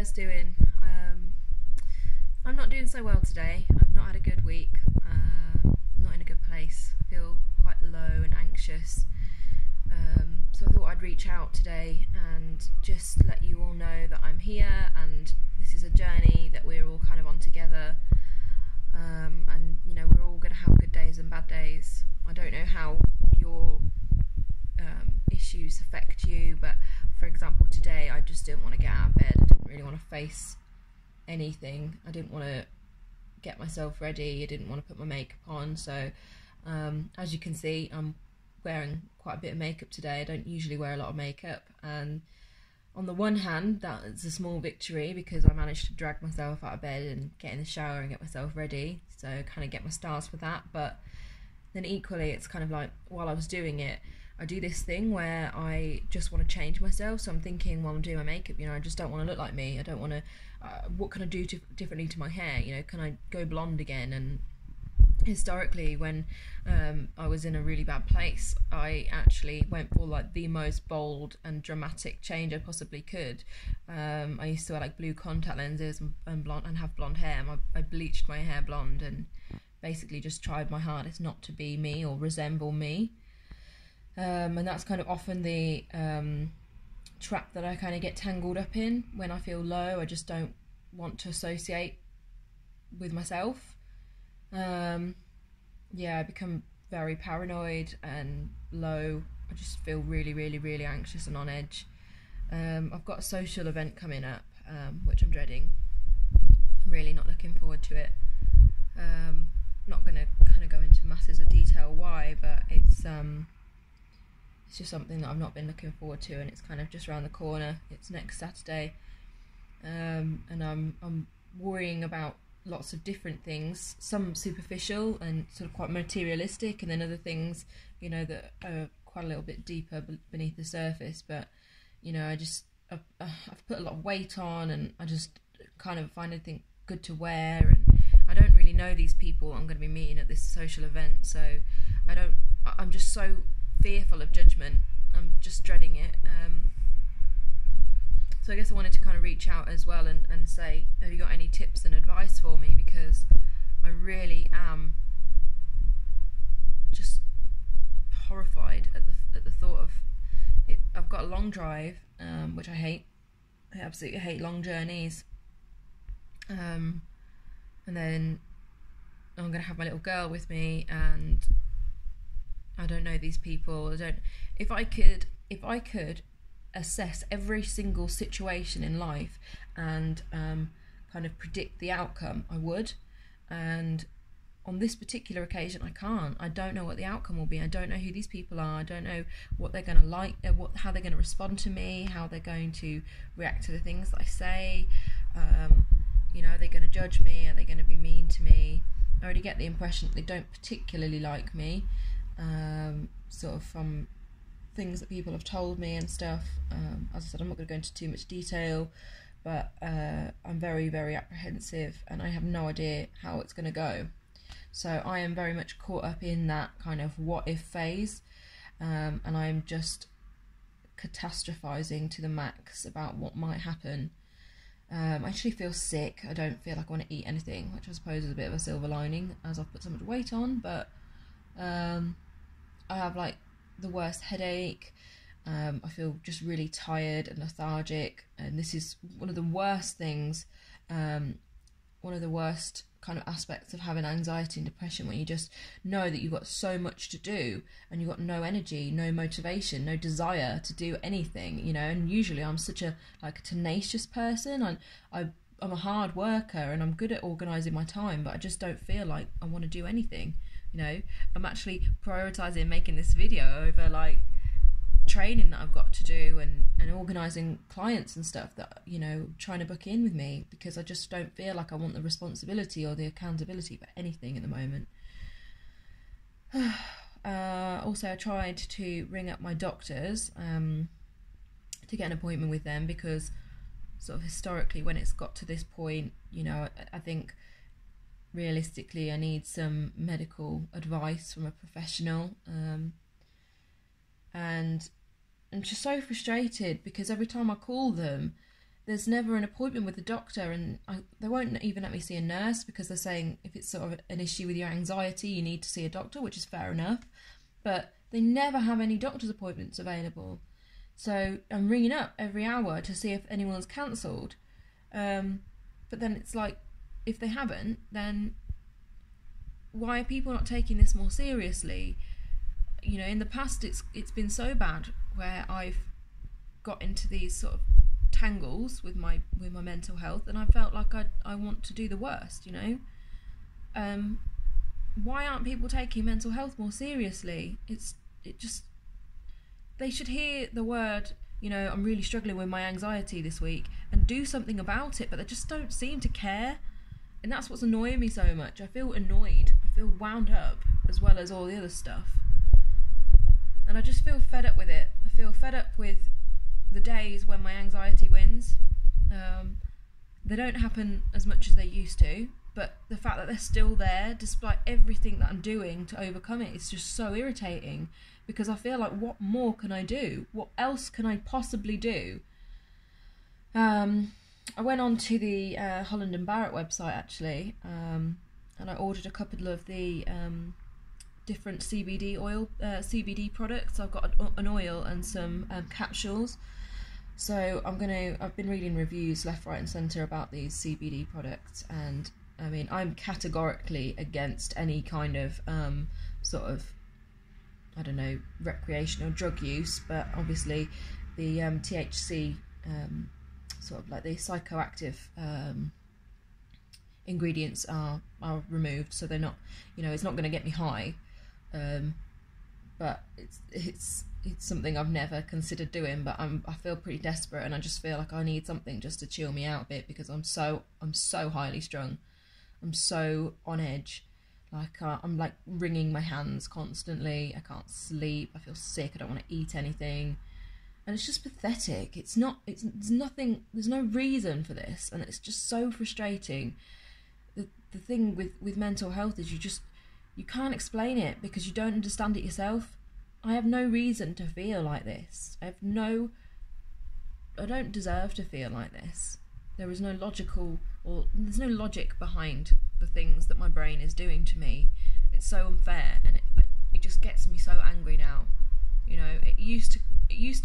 guys doing? I'm not doing so well today. I've not had a good week. Not in a good place. I feel quite low and anxious. So I thought I'd reach out today and just let you all know that I'm here and this is a journey that we're all kind of on together. And you know, we're all going to have good days and bad days. I don't know how your issues affect you, but for example today I just didn't want to get out of bed. I didn't really want to face anything. I didn't want to get myself ready. I didn't want to put my makeup on. So as you can see, I'm wearing quite a bit of makeup today. I don't usually wear a lot of makeup, and on the one hand that's a small victory because I managed to drag myself out of bed and get in the shower and get myself ready, so kind of get my stars for that. But then equally it's kind of like, while I was doing it, I do this thing where I just want to change myself. So I'm thinking while I'm doing my makeup, you know, I just don't want to look like me. I don't want to, what can I do differently to my hair? You know, can I go blonde again? And historically, when I was in a really bad place, I actually went for like the most bold and dramatic change I possibly could. I used to wear like blue contact lenses and blonde and have blonde hair. I bleached my hair blonde and basically just tried my hardest not to be me or resemble me. And that's kind of often the trap that I kind of get tangled up in when I feel low. I just don't want to associate with myself. Yeah, I become very paranoid and low. I just feel really, really, really anxious and on edge. I've got a social event coming up, which I'm dreading. I'm really not looking forward to it. Not going to kind of go into masses of detail why, but it's just something that I've not been looking forward to, and it's kind of just around the corner. It's next Saturday, and I'm worrying about lots of different things, some superficial and sort of quite materialistic, and then other things, you know, that are quite a little bit deeper beneath the surface. But you know, I've put a lot of weight on, and I just kind of find anything good to wear, and I don't really know these people I'm going to be meeting at this social event, so I'm just so fearful of judgment. I'm just dreading it. So I guess I wanted to kind of reach out as well and say, have you got any tips and advice for me? Because I really am just horrified at the thought of it. I've got a long drive, which I hate. I absolutely hate long journeys. And then I'm going to have my little girl with me, and I don't know these people. If I could assess every single situation in life and kind of predict the outcome, I would. And on this particular occasion, I can't. I don't know what the outcome will be. I don't know who these people are. I don't know what they're going to like, how they're going to respond to me, how they're going to react to the things that I say. You know, are they going to judge me? Are they going to be mean to me? I already get the impression that they don't particularly like me. Sort of from things that people have told me and stuff. As I said, I'm not going to go into too much detail, but I'm very, very apprehensive, and I have no idea how it's going to go. So I am very much caught up in that kind of what if phase, and I'm just catastrophizing to the max about what might happen. I actually feel sick. I don't feel like I want to eat anything, which I suppose is a bit of a silver lining as I've put so much weight on, but I have like the worst headache. I feel just really tired and lethargic, and this is one of the worst things, one of the worst kind of aspects of having anxiety and depression, when you just know that you've got so much to do and you've got no energy, no motivation, no desire to do anything, you know. And usually I'm such a tenacious person. I'm a hard worker and I'm good at organising my time, but I just don't feel like I want to do anything. You know, I'm actually prioritising making this video over like training that I've got to do and organising clients and stuff that, you know, trying to book in with me, because I just don't feel like I want the responsibility or the accountability for anything at the moment. Also, I tried to ring up my doctors to get an appointment with them, because sort of historically when it's got to this point, you know, I think realistically I need some medical advice from a professional, and I'm just so frustrated because every time I call them there's never an appointment with the doctor, and they won't even let me see a nurse because they're saying if it's sort of an issue with your anxiety, you need to see a doctor, which is fair enough. But they never have any doctor's appointments available. So I'm ringing up every hour to see if anyone's cancelled. But then it's like, if they haven't, then why are people not taking this more seriously? You know, in the past it's been so bad where I've got into these sort of tangles with my mental health, and I felt like I want to do the worst, you know. Why aren't people taking mental health more seriously? They should hear the word, you know, I'm really struggling with my anxiety this week, and do something about it, but they just don't seem to care. And that's what's annoying me so much. I feel annoyed, I feel wound up, as well as all the other stuff. And I just feel fed up with it. I feel fed up with the days when my anxiety wins. They don't happen as much as they used to, but the fact that they're still there despite everything that I'm doing to overcome it is just so irritating, because I feel like, what more can I do? What else can I possibly do? I went on to the Holland & Barrett website actually, and I ordered a couple of the different CBD products. I've got an oil and some capsules. So I've been reading reviews left, right and centre about these CBD products, and I mean, I'm categorically against any kind of sort of, I don't know, recreational drug use, but obviously the THC, sort of like the psychoactive ingredients are removed, so they're not, you know, it's not going to get me high, but it's something I've never considered doing, but I feel pretty desperate, and I just feel like I need something just to chill me out a bit, because I'm so highly strung. I'm so on edge. Like I'm like wringing my hands constantly. I can't sleep. I feel sick. I don't want to eat anything, and it's just pathetic. It's nothing. There's no reason for this, and it's just so frustrating. The thing with mental health is you can't explain it because you don't understand it yourself. I have no reason to feel like this. I don't deserve to feel like this. There's no logic behind the things that my brain is doing to me. It's so unfair, and it just gets me so angry now. You know, it used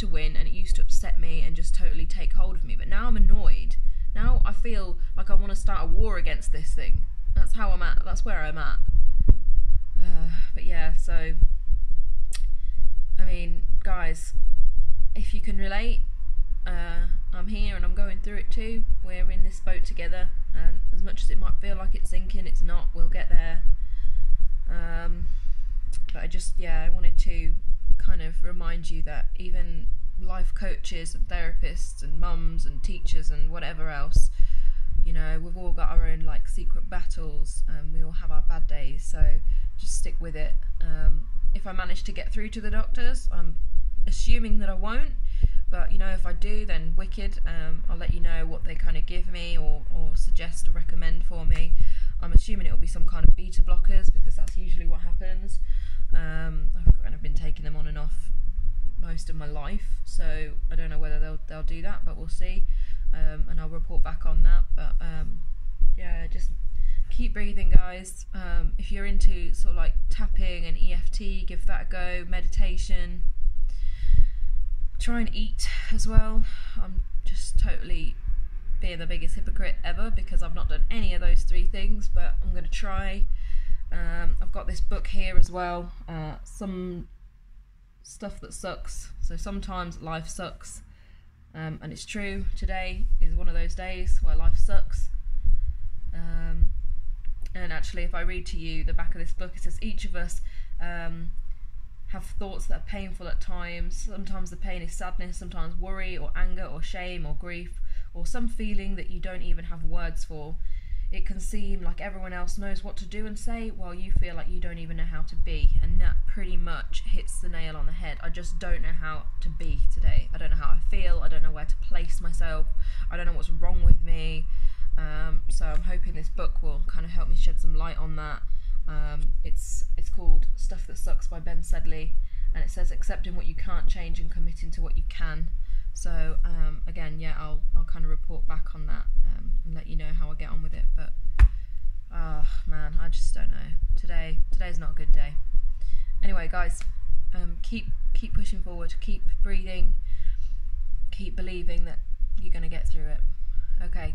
to win, and it used to upset me and just totally take hold of me, but now I'm annoyed. Now I feel like I want to start a war against this thing. That's how I'm at. That's where I'm at. But yeah, so I mean, guys, if you can relate, I'm here and I'm going through it too. We're in this boat together, and as much as it might feel like it's sinking, it's not. We'll get there. But I wanted to kind of remind you that even life coaches and therapists and mums and teachers and whatever else, you know, we've all got our own like secret battles, and we all have our bad days, so just stick with it. If I manage to get through to the doctors, I'm assuming that I won't, but you know, if I do, then wicked. I'll let you know what they kind of give me or suggest or recommend for me. I'm assuming it'll be some kind of beta blockers, because that's usually what happens. I've kind of been taking them on and off most of my life, so I don't know whether they'll do that, but we'll see, and I'll report back on that. But yeah, just keep breathing, guys. If you're into sort of like tapping and EFT, give that a go. Meditation. Try and eat as well. I'm just totally being the biggest hypocrite ever, because I've not done any of those three things, but I'm going to try. I've got this book here as well, Some Stuff That Sucks. So sometimes life sucks, and it's true. Today is one of those days where life sucks. And actually, if I read to you the back of this book, it says each of us have thoughts that are painful at times. Sometimes the pain is sadness, sometimes worry or anger or shame or grief, or some feeling that you don't even have words for. It can seem like everyone else knows what to do and say, while you feel like you don't even know how to be. And that pretty much hits the nail on the head. I just don't know how to be today. I don't know how I feel. I don't know where to place myself. I don't know what's wrong with me. So I'm hoping this book will kind of help me shed some light on that. It's called Stuff That Sucks by Ben Sedley, and it says accepting what you can't change and committing to what you can. So again, yeah, I'll kind of report back on that and let you know how I get on with it. But man, I just don't know. Today's not a good day. Anyway, guys, keep pushing forward, keep breathing, keep believing that you're gonna get through it. Okay,